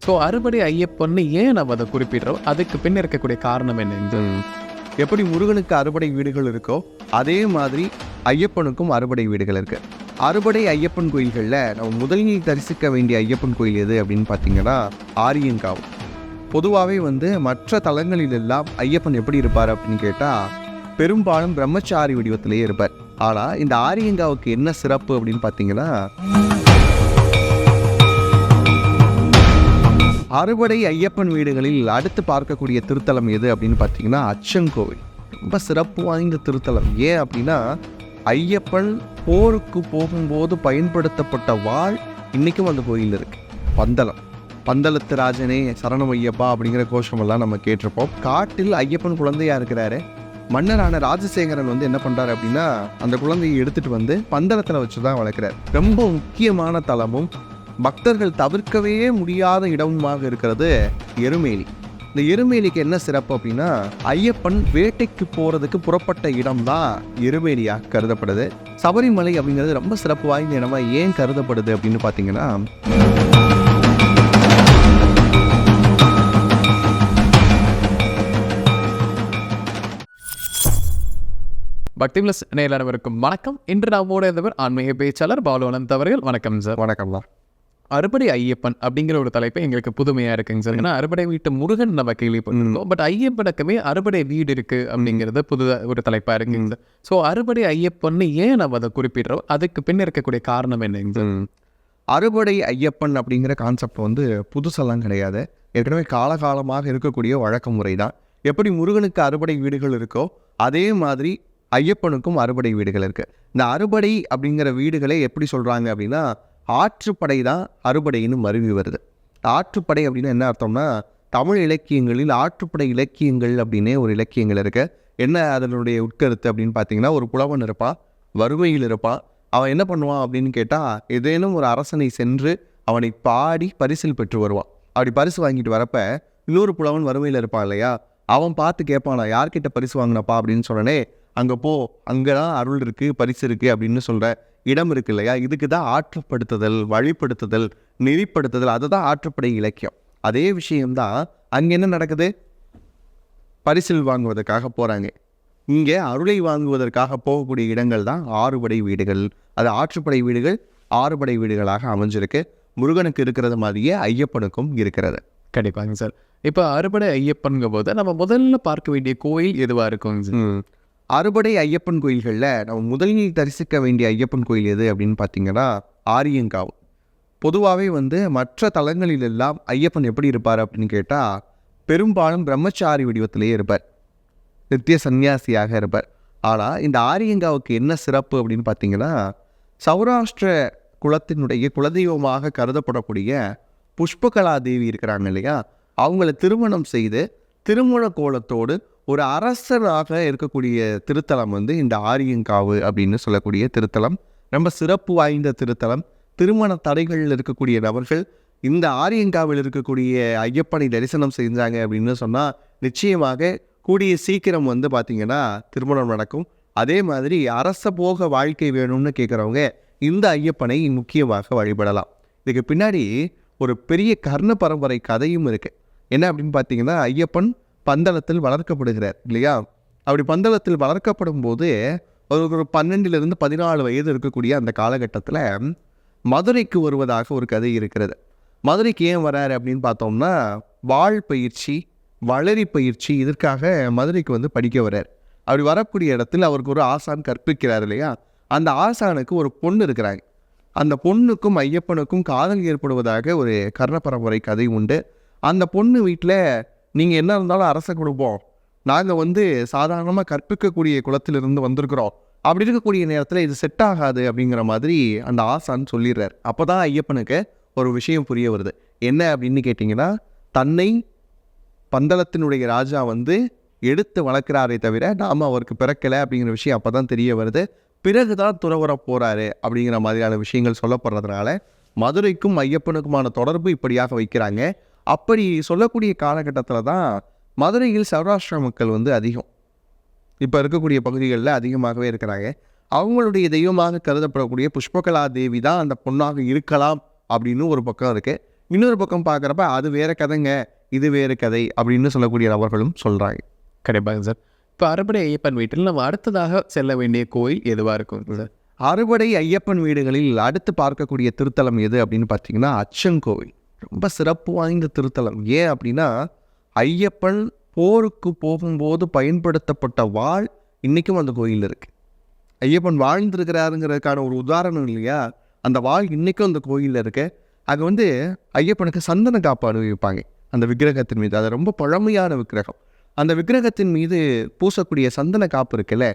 So அறுபடை ஐயப்பன்னு ஏன் நம்ம அதை குறிப்பிடுறோம்? அதுக்கு பின் இருக்கக்கூடிய காரணம் என்ன? எப்படி முருகனுக்கு அறுபடை வீடுகள் இருக்கோ அதே மாதிரி ஐயப்பனுக்கும் அறுபடை வீடுகள் இருக்கு. அறுபடை ஐயப்பன் கோயில்களில் நம்ம முதலில் தரிசிக்க வேண்டிய ஐயப்பன் கோயில் எது அப்படின்னு பார்த்தீங்கன்னா ஆரியங்காவு. பொதுவாகவே மற்ற தலங்களிலெல்லாம் ஐயப்பன் எப்படி இருப்பார் அப்படின்னு கேட்டால் பெரும்பாலும் பிரம்மச்சாரி வடிவத்திலேயே இருப்பார். ஆனால் இந்த ஆரியங்காவுக்கு என்ன சிறப்பு அப்படின்னு பார்த்தீங்கன்னா அறுபடை ஐயப்பன் வீடுகளில் அடுத்து பார்க்கக்கூடிய திருத்தலம் எது அப்படின்னு பார்த்தீங்கன்னா அச்சங்கோவில். ரொம்ப சிறப்பு வாய்ந்த திருத்தலம். ஏன் அப்படின்னா ஐயப்பன் போருக்கு போகும்போது பயன்படுத்தப்பட்ட வாள் இன்றைக்கும் அந்த கோயில் இருக்கு. பந்தளத்து ராஜனே சரணம் ஐயப்பா அப்படிங்கிற கோஷமெல்லாம் நம்ம கேட்டிருப்போம். காட்டில் ஐயப்பன் குழந்தையா இருக்கிறாரு. மன்னரான ராஜசேகரன் என்ன பண்ணுறாரு அப்படின்னா அந்த குழந்தையை எடுத்துகிட்டு பந்தளத்தில் வச்சு தான் வளர்க்குறாரு. ரொம்ப முக்கியமான தலமும் பக்தர்கள் தவிர்க்கவே முடியாத இடமுமாக இருக்கிறது எருமேலி. இந்த எருமேலிக்கு என்ன சிறப்பு அப்படின்னா ஐயப்பன் வேட்டைக்கு போகிறதுக்கு புறப்பட்ட இடம் தான் எருமேலியாக கருதப்படுது. சபரிமலை அப்படிங்கிறது ரொம்ப சிறப்பு வாய்ந்த இடமா ஏன் கருதப்படுது அப்படின்னு பார்த்தீங்கன்னா பக்தி பிளஸ் நேயர்களுக்கும் வணக்கம். இன்று நம்மோட இருந்தவர் ஆன்மீக பேச்சாளர் பாலு அனந்த் அவர்கள். வணக்கம் சார். வணக்கம் தான். அறுபடை ஐயப்பன் அப்படிங்கிற ஒரு தலைப்பு எங்களுக்கு புதுமையாக இருக்குங்க சார். ஏன்னா அறுபடை வீட்டு முருகன் நம்ம கேள்விப்பட்டிருந்தோம். பட் ஐயப்பனுக்குமே அறுபடை வீடு இருக்கு அப்படிங்கிறது புது ஒரு தலைப்பாக இருக்குங்க சார். ஸோ அறுபடை ஐயப்பன்னு ஏன் நம்ம அதை குறிப்பிடுறோம்? அதுக்கு பின் இருக்கக்கூடிய காரணம் என்னங்க சார்? அறுபடை ஐயப்பன் அப்படிங்கிற கான்செப்ட் புதுசெல்லாம் கிடையாது. ஏற்கனவே காலகாலமாக இருக்கக்கூடிய வழக்க முறை தான். எப்படி முருகனுக்கு அறுபடை வீடுகள் இருக்கோ அதே மாதிரி ஐயப்பனுக்கும் அறுபடை வீடுகள் இருக்கு. இந்த அறுபடை அப்படிங்கிற வீடுகளை எப்படி சொல்றாங்க அப்படின்னா ஆற்றுப்படை தான் அறுபடைன்னு மருவி வருது. ஆற்றுப்படை அப்படின்னு என்ன அர்த்தம்னா தமிழ் இலக்கியங்களில் ஆற்றுப்படை இலக்கியங்கள் அப்படின்னே ஒரு இலக்கியங்கள் இருக்கு. என்ன அதனுடைய உட்கருத்து அப்படின்னு பார்த்தீங்கன்னா ஒரு புலவன் இருப்பான், வறுமையில் இருப்பான். அவன் என்ன பண்ணுவான் அப்படின்னு கேட்டால் ஏதேனும் ஒரு அரசனை சென்று அவனை பாடி பரிசில் பெற்று வருவான். அப்படி பரிசு வாங்கிட்டு வரப்ப இன்னொரு புலவன் வறுமையில் இருப்பான் இல்லையா, அவன் பார்த்து கேட்பானா யார்கிட்ட பரிசு வாங்கினப்பா அப்படின்னு சொன்னனே, அங்கே போ, அங்கே தான் அருள் இருக்குது, பரிசு இருக்குது அப்படின்னு சொல்கிற இடம் இருக்கு இல்லையா, இதுக்கு தான் ஆற்றுப்படுத்துதல், வழிப்படுத்துதல், நெறிப்படுத்துதல், அதுதான் ஆற்றுப்படை இலக்கியம். அதே விஷயம்தான் அங்கே என்ன நடக்குது, பரிசில் வாங்குவதற்காக போகிறாங்க. இங்கே அருளை வாங்குவதற்காக போகக்கூடிய இடங்கள் தான் ஆறுபடை வீடுகள். அது ஆற்றுப்படை வீடுகள் ஆறுபடை வீடுகளாக அமைஞ்சிருக்கு. முருகனுக்கு இருக்கிறது மாதிரியே ஐயப்பனுக்கும் இருக்கிறது. கண்டிப்பாங்க சார். இப்போ அறுபடை ஐயப்பன்ங்க போது நம்ம முதல்ல பார்க்க வேண்டிய கோயில் எதுவாக இருக்குங்க சார்? அறுபடை ஐயப்பன் கோயில்களில் நம்ம முதலில் தரிசிக்க வேண்டிய ஐயப்பன் கோயில் எது அப்படின்னு பார்த்தீங்கன்னா ஆரியங்காவு. பொதுவாகவே மற்ற தலங்களிலெல்லாம் ஐயப்பன் எப்படி இருப்பார் அப்படின்னு கேட்டால் பெரும்பாலும் பிரம்மச்சாரி வடிவத்திலேயே இருப்பார், நித்திய சன்னியாசியாக இருப்பார். ஆனால் இந்த ஆரியங்காவுக்கு என்ன சிறப்பு அப்படின்னு பார்த்தீங்கன்னா சௌராஷ்டிர குலத்தினுடைய குலதெய்வமாக கருதப்படக்கூடிய புஷ்பகலா தேவி இருக்கிறாங்க இல்லையா, அவங்கள திருமணம் செய்து திருமண கோலத்தோடு ஒரு அரசராக இருக்கக்கூடிய திருத்தலம் இந்த ஆரியங்காவு அப்படின்னு சொல்லக்கூடிய திருத்தலம். ரொம்ப சிறப்பு வாய்ந்த திருத்தலம். திருமண தடைகளில் இருக்கக்கூடிய நபர்கள் இந்த ஆரியங்காவில் இருக்கக்கூடிய ஐயப்பனை தரிசனம் செஞ்சாங்க அப்படின்னு சொன்னால் நிச்சயமாக கூடிய சீக்கிரம் பார்த்திங்கன்னா திருமணம் நடக்கும். அதே மாதிரி அரச போக வாழ்க்கை வேணும்னு கேட்குறவங்க இந்த ஐயப்பனை முக்கியமாக வழிபடலாம். இதுக்கு பின்னாடி ஒரு பெரிய கர்ண பரம்பரை கதையும் இருக்குது. என்ன அப்படின்னு பார்த்தீங்கன்னா ஐயப்பன் பந்தளத்தில் வளர்க்கப்படுகிறார் இல்லையா. அப்படி பந்தளத்தில் வளர்க்கப்படும் போது ஒரு 12 to 14 வயது இருக்கக்கூடிய அந்த காலகட்டத்தில் மதுரைக்கு வருவதாக ஒரு கதை இருக்கிறது. மதுரைக்கு ஏன் வராரு அப்படின்னு பார்த்தோம்னா வாழ் பயிற்சி, வளரி பயிற்சி, இதற்காக மதுரைக்கு படிக்க வர்றார். அப்படி வரக்கூடிய இடத்துல அவருக்கு ஒரு ஆசான் கற்பிக்கிறார் இல்லையா. அந்த ஆசானுக்கு ஒரு பொண்ணு இருக்கிறாங்க. அந்த பொண்ணுக்கும் ஐயப்பனுக்கும் காதல் ஏற்படுவதாக ஒரு கர்ண பரம்பரை கதை உண்டு. அந்த பொண்ணு வீட்டில் நீங்கள் என்ன இருந்தாலும் அரச குடும்பம், நாங்கள் சாதாரணமாக கற்பிக்கக்கூடிய குலத்திலிருந்து வந்திருக்கிறோம், அப்படி இருக்கக்கூடிய நேரத்தில் இது செட் ஆகாது அப்படிங்கிற மாதிரி அந்த ஆசான் சொல்லிடுறார். அப்போ தான் ஐயப்பனுக்கு ஒரு விஷயம் புரிய வருது. என்ன அப்படின்னு கேட்டிங்கன்னா தன்னை பந்தளத்தினுடைய ராஜா எடுத்து வளர்க்குறாரே தவிர நாம் அவருக்கு பிறக்கலை அப்படிங்கிற விஷயம் அப்போ தான் தெரிய வருது. பிறகு தான் துறவர போகிறாரு அப்படிங்கிற மாதிரியான விஷயங்கள் சொல்லப்படுறதுனால மதுரைக்கும் ஐயப்பனுக்குமான தொடர்பு இப்படியாக வைக்கிறாங்க. அப்படி சொல்லக்கூடிய காலகட்டத்தில் தான் மதுரையில் சௌராஷ்டிர மக்கள் அதிகம், இப்போ இருக்கக்கூடிய பகுதிகளில் அதிகமாகவே இருக்கிறாங்க. அவங்களுடைய தெய்வமாக கருதப்படக்கூடிய புஷ்பகலா தேவி தான் அந்த பொண்ணாக இருக்கலாம் அப்படின்னு ஒரு பக்கம் இருக்குது. இன்னொரு பக்கம் பார்க்குறப்ப அது வேற கதைங்க, இது வேறு கதை அப்படின்னு சொல்லக்கூடிய நபர்களும் சொல்கிறாங்க. கண்டிப்பாங்க சார். இப்போ அறுபடை ஐயப்பன் வீட்டில் நம்ம அடுத்ததாக செல்ல வேண்டிய கோயில் எதுவாக இருக்கும் சார்? அறுபடை ஐயப்பன் வீடுகளில் அடுத்து பார்க்கக்கூடிய திருத்தலம் எது அப்படின்னு பார்த்தீங்கன்னா அச்சங்கோவில். ரொம்ப சிறப்பு வாய்ந்த திருத்தலம். ஏன் அப்படின்னா ஐயப்பன் போருக்கு போகும்போது பயன்படுத்தப்பட்ட வாள் இன்றைக்கும் அந்த கோயிலில் இருக்குது. ஐயப்பன் வாழ்ந்திருக்கிறாருங்கிறதுக்கான ஒரு உதாரணம் இல்லையா, அந்த வாள் இன்றைக்கும் அந்த கோயிலில் இருக்கு. அங்கே வந்து ஐயப்பனுக்கு சந்தன காப்பு அனுபவிப்பாங்க அந்த விக்கிரகத்தின் மீது. அது ரொம்ப பழமையான விக்கிரகம். அந்த விக்கிரகத்தின் மீது பூசக்கூடிய சந்தன காப்பு இருக்குல்ல,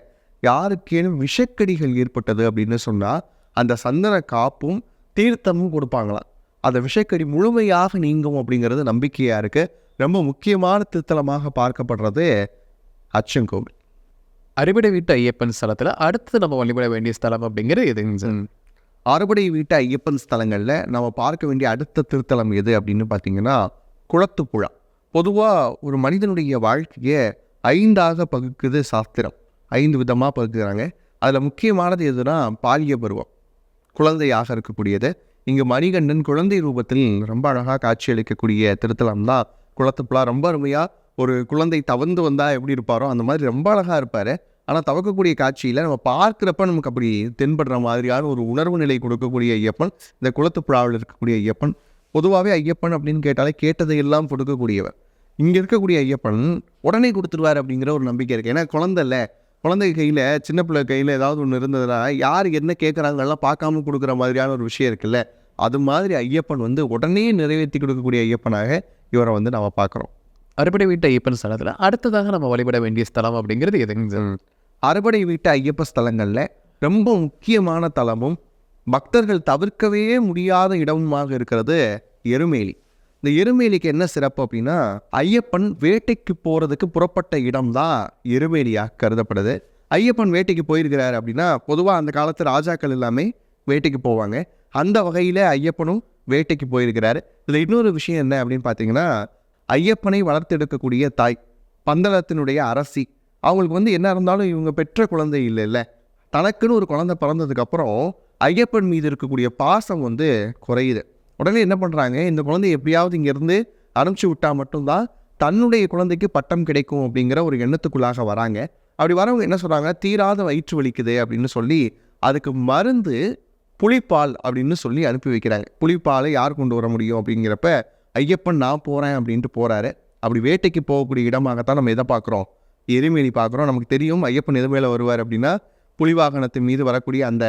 யாருக்கேனும் விஷக்கடிகள் ஏற்பட்டது அப்படின்னு சொன்னால் அந்த சந்தன காப்பும் தீர்த்தமும் கொடுப்பாங்களாம். அந்த விஷக்கடி முழுமையாக நீங்கும் அப்படிங்கிறது நம்பிக்கையாக இருக்குது. ரொம்ப முக்கியமான திருத்தலமாக பார்க்கப்படுறது அச்சங்கோவில். அறுபடை வீட்டு ஐயப்பன் ஸ்தலத்தில் அடுத்து நம்ம வழிபட வேண்டிய ஸ்தலம் அப்படிங்கிறது எதுங்க சார்? அறுபடை வீட்டு ஐயப்பன் ஸ்தலங்களில் நம்ம பார்க்க வேண்டிய அடுத்த திருத்தலம் எது அப்படின்னு பார்த்தீங்கன்னா குளத்துப்புழா. பொதுவாக ஒரு மனிதனுடைய வாழ்க்கையை 5ஆக பகுக்குது சாஸ்திரம். 5 விதமாக பகுக்குறாங்க. அதில் முக்கியமானது எதுனா பாலிய பருவம், குழந்தையாக இருக்கக்கூடியது. இங்கே மணிகண்டன் குழந்தை ரூபத்தில் ரொம்ப அழகாக காட்சியளிக்கக்கூடிய திருத்தலம் தான் குளத்துப்புழா. ரொம்ப அருமையாக ஒரு குழந்தை தவந்து வந்தால் எப்படி இருப்பாரோ அந்த மாதிரி ரொம்ப அழகாக இருப்பார். ஆனால் தவக்கக்கூடிய காட்சியில் நம்ம பார்க்குறப்ப நமக்கு அப்படி தென்படுற மாதிரியான ஒரு உணர்வு நிலை கொடுக்கக்கூடிய ஐயப்பன் இந்த குளத்துப்புழாவில் இருக்கக்கூடிய ஐயப்பன். பொதுவாகவே ஐயப்பன் அப்படின்னு கேட்டாலே கேட்டதையெல்லாம் கொடுக்கக்கூடியவர். இங்கே இருக்கக்கூடிய ஐயப்பன் உடனே கொடுத்துருவார் அப்படிங்கிற ஒரு நம்பிக்கை இருக்குது. ஏன்னா குழந்தை இல்லை, குழந்தை கையில் சின்ன பிள்ளை கையில் ஏதாவது ஒன்று இருந்ததுன்னா யார் என்ன கேட்குறாங்கலாம் பார்க்காம கொடுக்குற மாதிரியான ஒரு விஷயம் இருக்குல்ல, அது மாதிரி ஐயப்பன் வந்து உடனே நிறைவேற்றி கொடுக்கக்கூடிய ஐயப்பனாக இவரை வந்து நம்ம பார்க்குறோம். அறுபடை வீட்டு ஐயப்பன் ஸ்தலத்தில் அடுத்ததாக நம்ம வழிபட வேண்டிய ஸ்தலம் அப்படிங்கிறது எதுங்க சார்? அறுபடை வீட்டு ஐயப்ப ஸ்தலங்களில் ரொம்ப முக்கியமான தலமும் பக்தர்கள் தவிர்க்கவே முடியாத இடமுமாக இருக்கிறது எருமேலி. இந்த எருமேலிக்கு என்ன சிறப்பு அப்படின்னா ஐயப்பன் வேட்டைக்கு போகிறதுக்கு புறப்பட்ட இடம் தான் எருமேலியாக கருதப்படுது. ஐயப்பன் வேட்டைக்கு போயிருக்கிறார் அப்படின்னா பொதுவாக அந்த காலத்து ராஜாக்கள் எல்லாமே வேட்டைக்கு போவாங்க. அந்த வகையில் ஐயப்பனும் வேட்டைக்கு போயிருக்கிறாரு. இதில் இன்னொரு விஷயம் என்ன அப்படின்னு பார்த்தீங்கன்னா ஐயப்பனை வளர்த்தெடுக்கக்கூடிய தாய் பந்தளத்தினுடைய அரசி, அவங்களுக்கு வந்து என்ன இருந்தாலும் இவங்க பெற்ற குழந்தை இல்லை, தனக்குன்னு ஒரு குழந்தை பிறந்ததுக்கப்புறம் ஐயப்பன் மீது இருக்கக்கூடிய பாசம் வந்து குறையுது. உடனே என்ன பண்ணுறாங்க, இந்த குழந்தையை எப்படியாவது இங்கேருந்து அனுப்பிச்சி விட்டால் மட்டும்தான் தன்னுடைய குழந்தைக்கு பட்டம் கிடைக்கும் அப்படிங்கிற ஒரு எண்ணத்துக்குள்ளாக வராங்க. அப்படி வரவங்க என்ன சொல்கிறாங்க, தீராத வயிற்று வலிக்குது அப்படின்னு சொல்லி அதுக்கு மருந்து புலிப்பால் அப்படின்னு சொல்லி அனுப்பி வைக்கிறாங்க. புலிப்பாலை யார் கொண்டு வர முடியும் அப்படிங்கிறப்ப ஐயப்பன் நான் போகிறேன் அப்படின்ட்டு போகிறாரு. அப்படி வேட்டைக்கு போகக்கூடிய இடமாகத்தான் நம்ம எதை பார்க்குறோம், எருமேலி பார்க்குறோம். நமக்கு தெரியும் ஐயப்பன் எது மேலே வருவார் அப்படின்னா புலிவாகனத்தின் மீது வரக்கூடிய அந்த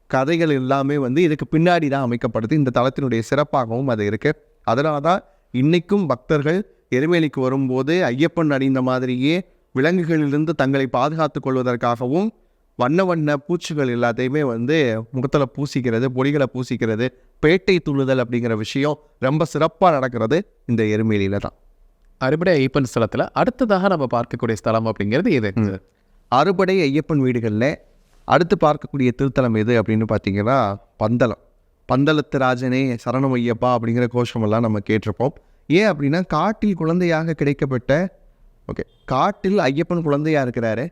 கதைகள் எல்லாமே வந்து இதுக்கு பின்னாடி தான் அமைக்கப்படுது. இந்த தலத்தினுடைய சிறப்பாகவும் அது இருக்குது. அதனால தான் இன்றைக்கும் பக்தர்கள் எருமேலிக்கு வரும்போது ஐயப்பன் அணிந்த மாதிரியே விலங்குகளிலிருந்து தங்களை பாதுகாத்து கொள்வதற்காகவும் வண்ண வண்ண பூச்சிகள் எல்லாத்தையுமே வந்து முகத்தில் பூசிக்கிறது, பொடிகளை பூசிக்கிறது, பேட்டை துள்ளுதல் அப்படிங்கிற விஷயம் ரொம்ப சிறப்பாக நடக்கிறது இந்த எருமேலியில் தான். அறுபடை ஐயப்பன் ஸ்தலத்தில் அடுத்ததாக நம்ம பார்க்கக்கூடிய ஸ்தலம் அப்படிங்கிறது எது? அறுபடை ஐயப்பன் வீடுகளில் அடுத்து பார்க்கக்கூடிய திருத்தலம் எது அப்படின்னு பார்த்தீங்கன்னா பந்தளம். பந்தளத்து ராஜனே சரணம் ஐயப்பா அப்படிங்கிற கோஷமெல்லாம் நம்ம கேட்டிருப்போம். ஏன் அப்படின்னா காட்டில் குழந்தையாக கிடைக்கப்பட்ட காட்டில் ஐயப்பன் குழந்தையாக இருக்கிறாரு.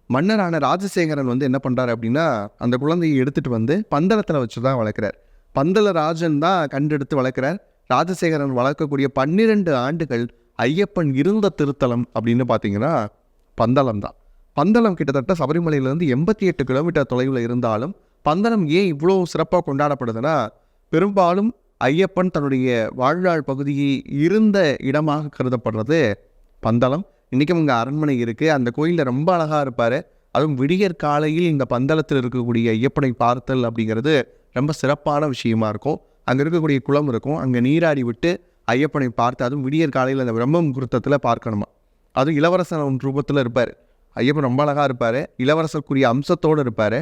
மன்னரான ராஜசேகரன் வந்து என்ன பண்ணுறாரு அப்படின்னா அந்த குழந்தையை எடுத்துகிட்டு வந்து பந்தளத்தில் வச்சு தான் வளர்க்குறார். பந்தள ராஜன் தான் கண்டெடுத்து வளர்க்குறார். ராஜசேகரன் வளர்க்கக்கூடிய 12 ஆண்டுகள் ஐயப்பன் இருந்த திருத்தலம் அப்படின்னு பார்த்தீங்கன்னா பந்தளம் தான். பந்தளம் கிட்டத்தட்ட சபரிமலையிலேருந்து 88 கிலோமீட்டர் தொலைவில் இருந்தாலும் பந்தளம் ஏன் இவ்வளோ சிறப்பாக கொண்டாடப்படுதுன்னா பெரும்பாலும் ஐயப்பன் தன்னுடைய வாழ்நாள் பகுதியை இருந்த இடமாக கருதப்படுறது பந்தளம். இன்றைக்கும் இங்கே அரண்மனை இருக்குது. அந்த கோயிலில் ரொம்ப அழகாக இருப்பார். அதுவும் விடியற் காலையில் இந்த பந்தளத்தில் இருக்கக்கூடிய ஐயப்பனை பார்த்தல் அப்படிங்கிறது ரொம்ப சிறப்பான விஷயமா இருக்கும். அங்கே இருக்கக்கூடிய குளம் இருக்கும், அங்கே நீராடி விட்டு ஐயப்பனை பார்த்து, அதுவும் விடியற் காலையில் அந்த பிரம்ம முகூர்த்தத்தில் பார்க்கணுமா. அதுவும் இளவரசன் ரூபத்தில் இருப்பார். ஐயப்பன் ரொம்ப அழகாக இருப்பார். இளவரசருக்குரிய அம்சத்தோடு இருப்பார்.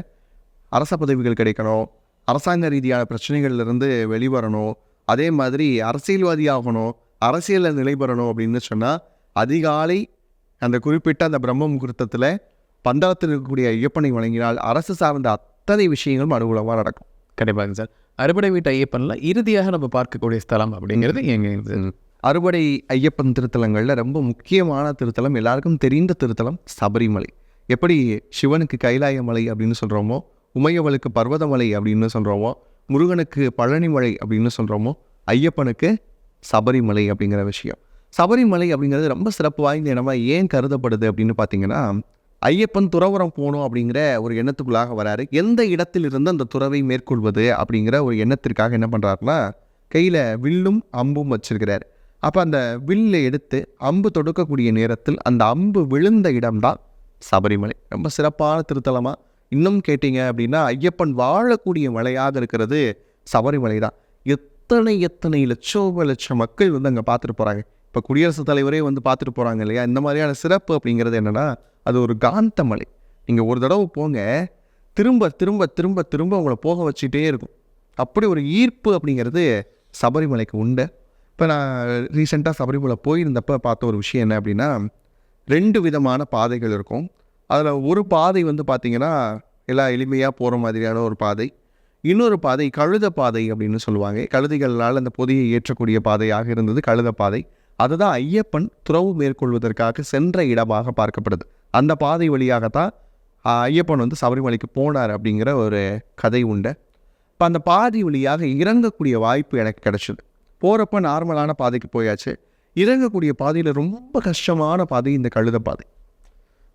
அரச பதவிகள் கிடைக்கணும், அரசாங்க ரீதியான பிரச்சனைகள்லேருந்து வெளிவரணும், அதே மாதிரி அரசியல்வாதி ஆகணும், அரசியலில் நிலை பெறணும் அப்படின்னு சொன்னால் அதிகாலை அந்த குறிப்பிட்ட அந்த பிரம்ம முகூர்த்தத்தில் பந்தளத்தில் இருக்கக்கூடிய ஐயப்பனை வழங்கினால் அரசு சார்ந்த அத்தனை விஷயங்களும் அனுகூலமாக நடக்கும். கண்டிப்பாங்க சார். அறுபடை வீட்டு ஐயப்பன்ல இறுதியாக நம்ம பார்க்கக்கூடிய ஸ்தலம் அப்படிங்கிறது எங்கே? அறுபடை ஐயப்பன் திருத்தலங்களில் ரொம்ப முக்கியமான திருத்தலம், எல்லாருக்கும் தெரிந்த திருத்தலம் சபரிமலை. எப்படி சிவனுக்கு கைலாயமலை அப்படின்னு சொல்கிறோமோ, உமையவளுக்கு பர்வதமலை அப்படின்னு சொல்கிறோமோ, முருகனுக்கு பழனிமலை அப்படின்னு சொல்கிறோமோ, ஐயப்பனுக்கு சபரிமலை அப்படிங்கிற விஷயம். சபரிமலை அப்படிங்கிறது ரொம்ப சிறப்பு வாய்ந்த இடமா ஏன் கருதப்படுது அப்படின்னு பார்த்தீங்கன்னா, ஐயப்பன் துறவறம் போகணும் அப்படிங்கிற ஒரு எண்ணத்துக்குள்ளாக வராரு. எந்த இடத்திலிருந்து அந்த துறவை மேற்கொள்வது அப்படிங்கிற ஒரு எண்ணத்திற்காக என்ன பண்ணுறாருன்னா, கையில் வில்லும் அம்பும் வச்சிருக்கிறார். அப்போ அந்த வில்லை எடுத்து அம்பு தொடுக்கக்கூடிய நேரத்தில் அந்த அம்பு விழுந்த இடம்தான் சபரிமலை. ரொம்ப சிறப்பான திருத்தலமாக இன்னும் கேட்டீங்க அப்படின்னா, ஐயப்பன் வாழக்கூடிய மலையாக இருக்கிறது சபரிமலை தான். எத்தனை லட்சம் மக்கள் வந்து அங்கே பார்த்துட்டு போகிறாங்க. இப்போ குடியரசுத் தலைவரே வந்து பார்த்துட்டு போகிறாங்க இல்லையா? இந்த மாதிரியான சிறப்பு அப்படிங்கிறது என்னென்னா, அது ஒரு காந்த மலை. நீங்கள் ஒரு தடவை போங்க, திரும்ப திரும்ப திரும்ப திரும்ப உங்களை போக வச்சுட்டே இருக்கும். அப்படி ஒரு ஈர்ப்பு அப்படிங்கிறது சபரிமலைக்கு உண்டு. இப்போ நான் ரீசெண்டாக சபரிமலை போயிருந்தப்போ பார்த்த ஒரு விஷயம் என்ன அப்படின்னா, 2 விதமான பாதைகள் இருக்கும். அதில் ஒரு பாதை வந்து பார்த்திங்கன்னா எல்லாம் எளிமையாக போகிற மாதிரியான ஒரு பாதை. இன்னொரு பாதை கழுத பாதை அப்படின்னு சொல்லுவாங்க. கழுதைகளால் அந்த பொதியை ஏற்றக்கூடிய பாதையாக இருந்தது கழுத பாதை. அதுதான் ஐயப்பன் துறவு மேற்கொள்வதற்காக சென்ற இடமாக பார்க்கப்படுது. அந்த பாதை வழியாகத்தான் ஐயப்பன் வந்து சபரிமலைக்கு போனார் அப்படிங்கிற ஒரு கதை உண்டு. இப்போ அந்த பாதை வழியாக இறங்கக்கூடிய வாய்ப்பு எனக்கு கிடச்சிது. போகிறப்ப நார்மலான பாதைக்கு போயாச்சு. இறங்கக்கூடிய பாதையில் ரொம்ப கஷ்டமான பாதை இந்த கழுத பாதை.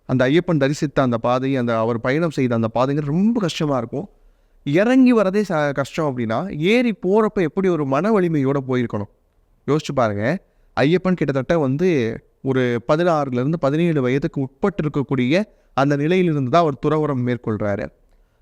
அந்த ஐயப்பன் தரிசித்த அந்த பாதை, அந்த அவர் பயணம் செய்த அந்த பாதைங்கிறது ரொம்ப கஷ்டமாக இருக்கும். இறங்கி வரதே கஷ்டம் அப்படின்னா, ஏறி போகிறப்ப எப்படி ஒரு மன வலிமையோடு போயிருக்கணும் யோசிச்சு பாருங்கள். ஐயப்பன் கிட்டத்தட்ட வந்து ஒரு 16 17 வயதுக்கு உட்பட்டு இருக்கக்கூடிய அந்த நிலையிலிருந்து தான் அவர் துறவரம் மேற்கொள்கிறாரு.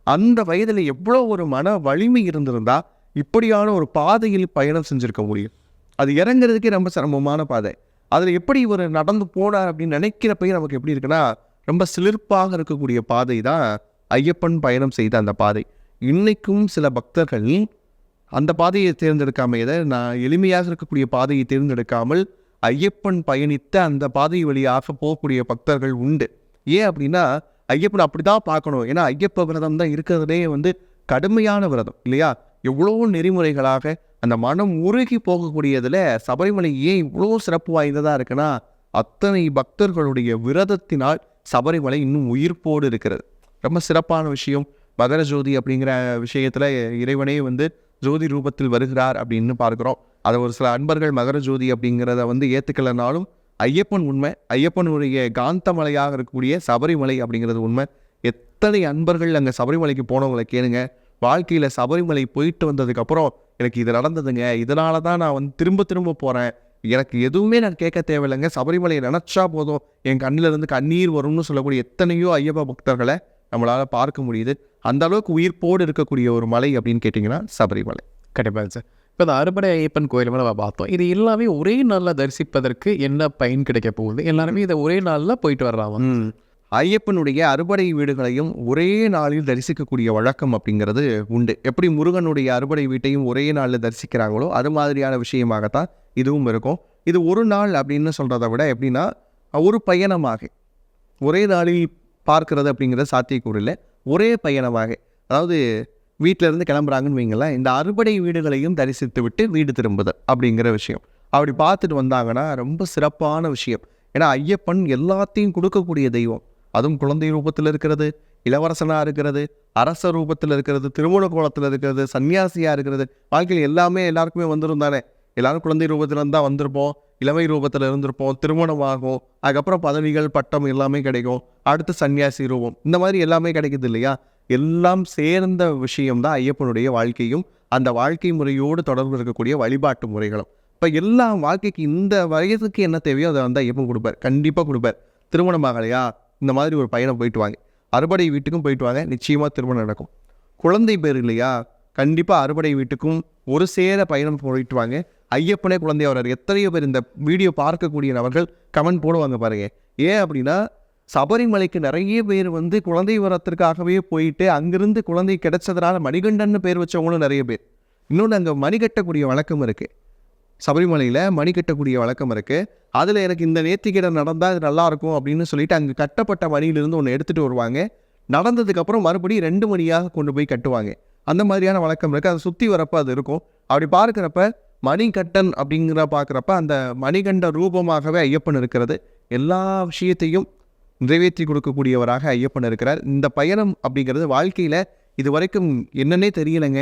அந்த வயதில் எவ்வளோ ஒரு மன வலிமை இருந்திருந்தால் இப்படியான ஒரு பாதையில் பயணம் செஞ்சுருக்க முடியும். அது இறங்குறதுக்கே ரொம்ப சிரமமான பாதை. அதில் எப்படி இவர் நடந்து போனார் அப்படின்னு நினைக்கிறப்பையும் நமக்கு எப்படி இருக்குன்னா, ரொம்ப சிலிர்ப்பாக இருக்கக்கூடிய பாதை தான் ஐயப்பன் பயணம் செய்த அந்த பாதை. இன்றைக்கும் சில பக்தர்கள் அந்த பாதையை தேர்ந்தெடுக்காமல், நான் எளிமையாக இருக்கக்கூடிய பாதையை தேர்ந்தெடுக்காமல் ஐயப்பன் பயணித்த அந்த பாதை வழியாக போகக்கூடிய பக்தர்கள் உண்டு. ஏன் அப்படின்னா, ஐயப்பன் அப்படி தான் பார்க்கணும். ஏன்னா ஐயப்ப விரதம் தான் இருக்கிறதுலே வந்து கடுமையான விரதம் இல்லையா? எவ்வளோ நெறிமுறைகளாக அந்த மனம் உருகி போகக்கூடியதில் சபரிமலை ஏன் இவ்வளோ சிறப்பு வாய்ந்ததாக இருக்குன்னா, அத்தனை பக்தர்களுடைய விரதத்தினால் சபரிமலை இன்னும் உயிர்ப்போடு இருக்கிறது. ரொம்ப சிறப்பான விஷயம். மகர ஜோதி அப்படிங்கிற விஷயத்தில் இறைவனே வந்து ஜோதி ரூபத்தில் வருகிறார் அப்படின்னு பார்க்குறோம். அதை ஒரு சில அன்பர்கள் மகர ஜோதி அப்படிங்கிறத வந்து ஏற்றுக்கலைனாலும் ஐயப்பன் உண்மை. ஐயப்பனுடைய காந்தமலையாக இருக்கக்கூடிய சபரிமலை அப்படிங்கிறது உண்மை. எத்தனை அன்பர்கள் அங்கே சபரிமலைக்கு போனவங்களை கேளுங்க. வாழ்க்கையில் சபரிமலை போயிட்டு வந்ததுக்கப்புறம் எனக்கு இது நடந்ததுங்க, இதனால தான் நான் வந்து திரும்ப திரும்ப போகிறேன், எனக்கு எதுவுமே நான் கேட்க தேவையில்லைங்க, சபரிமலையை நினச்சா போதும் என் கண்ணிலிருந்து கண்ணீர் வரும்னு சொல்லக்கூடிய எத்தனையோ ஐயப்ப பக்தர்களை நம்மளால் பார்க்க முடியுது. அந்த அளவுக்கு உயிர்ப்போடு இருக்கக்கூடிய ஒரு மலை அப்படின்னு கேட்டிங்கன்னா சபரிமலை. கண்டிப்பாக சார். இப்போ இந்த அறுபடை ஐயப்பன் கோயில் நம்ம பார்த்தோம். இது எல்லாமே ஒரே நாளில் தரிசிப்பதற்கு என்ன பயன் கிடைக்க போகுது? எல்லாருமே இதை ஒரே நாளில் போயிட்டு வர்றாங்க. ஐயப்பனுடைய அறுபடை வீடுகளையும் ஒரே நாளில் தரிசிக்கக்கூடிய வழக்கம் அப்படிங்கிறது உண்டு. எப்படி முருகனுடைய அறுபடை வீட்டையும் ஒரே நாளில் தரிசிக்கிறாங்களோ அது மாதிரியான விஷயமாகத்தான் இதுவும் இருக்கும். இது ஒரு நாள் அப்படின்னு சொல்கிறத விட எப்படின்னா, ஒரு பயணமாக ஒரே நாளில் பார்க்கறது அப்படிங்கிறது சாத்தியக்கூறு இல்லை. ஒரே பயணமாக, அதாவது வீட்டிலேருந்து கிளம்புறாங்கன்னு வைங்களேன், இந்த அறுபடை வீடுகளையும் தரிசித்து விட்டு வீடு திரும்புதல் அப்படிங்கிற விஷயம் அப்படி பார்த்துட்டு வந்தாங்கன்னா ரொம்ப சிறப்பான விஷயம். ஏன்னா ஐயப்பன் எல்லாத்தையும் கொடுக்கக்கூடிய தெய்வம். அதுவும் குழந்தை ரூபத்தில் இருக்கிறது, இளவரசனாக இருக்கிறது, அரச ரூபத்தில் இருக்கிறது, திருமண கோலத்தில் இருக்கிறது, சன்னியாசியாக இருக்கிறது. வாழ்க்கையில் எல்லாருக்குமே வந்துடும் தானே. எல்லாரும் குழந்தை ரூபத்தில் இருந்தால் வந்திருப்போம், இளமை ரூபத்தில் இருந்திருப்போம், திருமணமாகும், அதுக்கப்புறம் பதவிகள் பட்டம் எல்லாமே கிடைக்கும், அடுத்து சன்னியாசி ரூபம், இந்த மாதிரி எல்லாமே கிடைக்குது இல்லையா? எல்லாம் சேர்ந்த விஷயம்தான் ஐயப்பனுடைய வாழ்க்கையும் அந்த வாழ்க்கை முறையோடு தொடர்பு இருக்கக்கூடிய வழிபாட்டு முறைகளும். இப்போ எல்லா வாழ்க்கைக்கு இந்த வயதுக்கு என்ன தேவையோ அதை வந்து ஐயப்பன் கொடுப்பார், கண்டிப்பாக கொடுப்பார். திருமணமாகலையா, இந்த மாதிரி ஒரு பயணம் போயிட்டு வாங்க, அறுபடை வீட்டுக்கும் போயிட்டு வாங்க, நிச்சயமாக திருமணம் நடக்கும். குழந்தை பேர் இல்லையா, கண்டிப்பாக அறுபடை வீட்டுக்கும் ஒரு சேர பயணம் போயிட்டு வாங்க, ஐயப்பனே குழந்தை வர்றார். எத்தனையோ பேர் இந்த வீடியோ பார்க்கக்கூடிய நபர்கள் கமெண்ட் போடுவாங்க பாருங்க. ஏன் அப்படின்னா, சபரிமலைக்கு நிறைய பேர் வந்து குழந்தை வரத்திற்காகவே போயிட்டு அங்கிருந்து குழந்தை கிடைச்சதுனால மணிகண்டன்னு பேர் வச்சவங்களும் நிறைய பேர். இன்னொன்று, அங்கே மணி கட்டக்கூடிய வழக்கம் இருக்குது. சபரிமலையில் மணி கட்டக்கூடிய வழக்கம் இருக்குது. அதில் எனக்கு இந்த நேர்த்திக்கடை நடந்தால் அது நல்லாயிருக்கும் அப்படின்னு சொல்லிட்டு அங்கே கட்டப்பட்ட மணியிலிருந்து ஒன்று எடுத்துகிட்டு வருவாங்க. நடந்ததுக்கப்புறம் மறுபடியும் 2 மணியாக கொண்டு போய் கட்டுவாங்க. அந்த மாதிரியான வழக்கம் இருக்குது. அதை சுற்றி வரப்போ அது இருக்கும். அப்படி பார்க்குறப்ப மணிகட்டன் அப்படிங்கிற பார்க்குறப்ப அந்த மணிகண்ட ரூபமாகவே ஐயப்பன் இருக்கிறது. எல்லா விஷயத்தையும் நிறைவேற்றி கொடுக்கக்கூடியவராக ஐயப்பன் இருக்கிறார். இந்த பயணம் அப்படிங்கிறது வாழ்க்கையில் இது வரைக்கும் என்னன்னே தெரியலைங்க,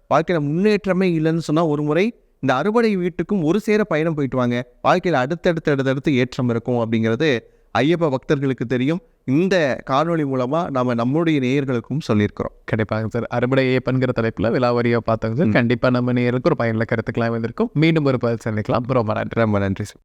வாழ்க்கையில் முன்னேற்றமே இல்லைன்னு சொன்னால் ஒரு முறை இந்த அறுபடை வீட்டுக்கும் ஒரு சேர பயணம் போயிட்டு வாங்க, வாழ்க்கையில் அடுத்தடுத்து ஏற்றம் இருக்கும் அப்படிங்கிறது ஐயப்ப பக்தர்களுக்கு தெரியும். இந்த காணொளி மூலமா நாம நம்முடைய நேயர்களுக்கும் சொல்லியிருக்கிறோம். கண்டிப்பாங்க சார். அறுபடை ஐயப்பன்கிற தலைப்புல விலாவரியா பார்த்தோங்க சார். கண்டிப்பா நம்ம நேயர்களுக்கு ஒரு பயனுள்ள கருத்துக்கெல்லாம் வந்திருக்கும். மீண்டும் ஒரு பதில் சந்திக்கலாம். ரொம்ப நன்றி. ரொம்ப நன்றி சார்.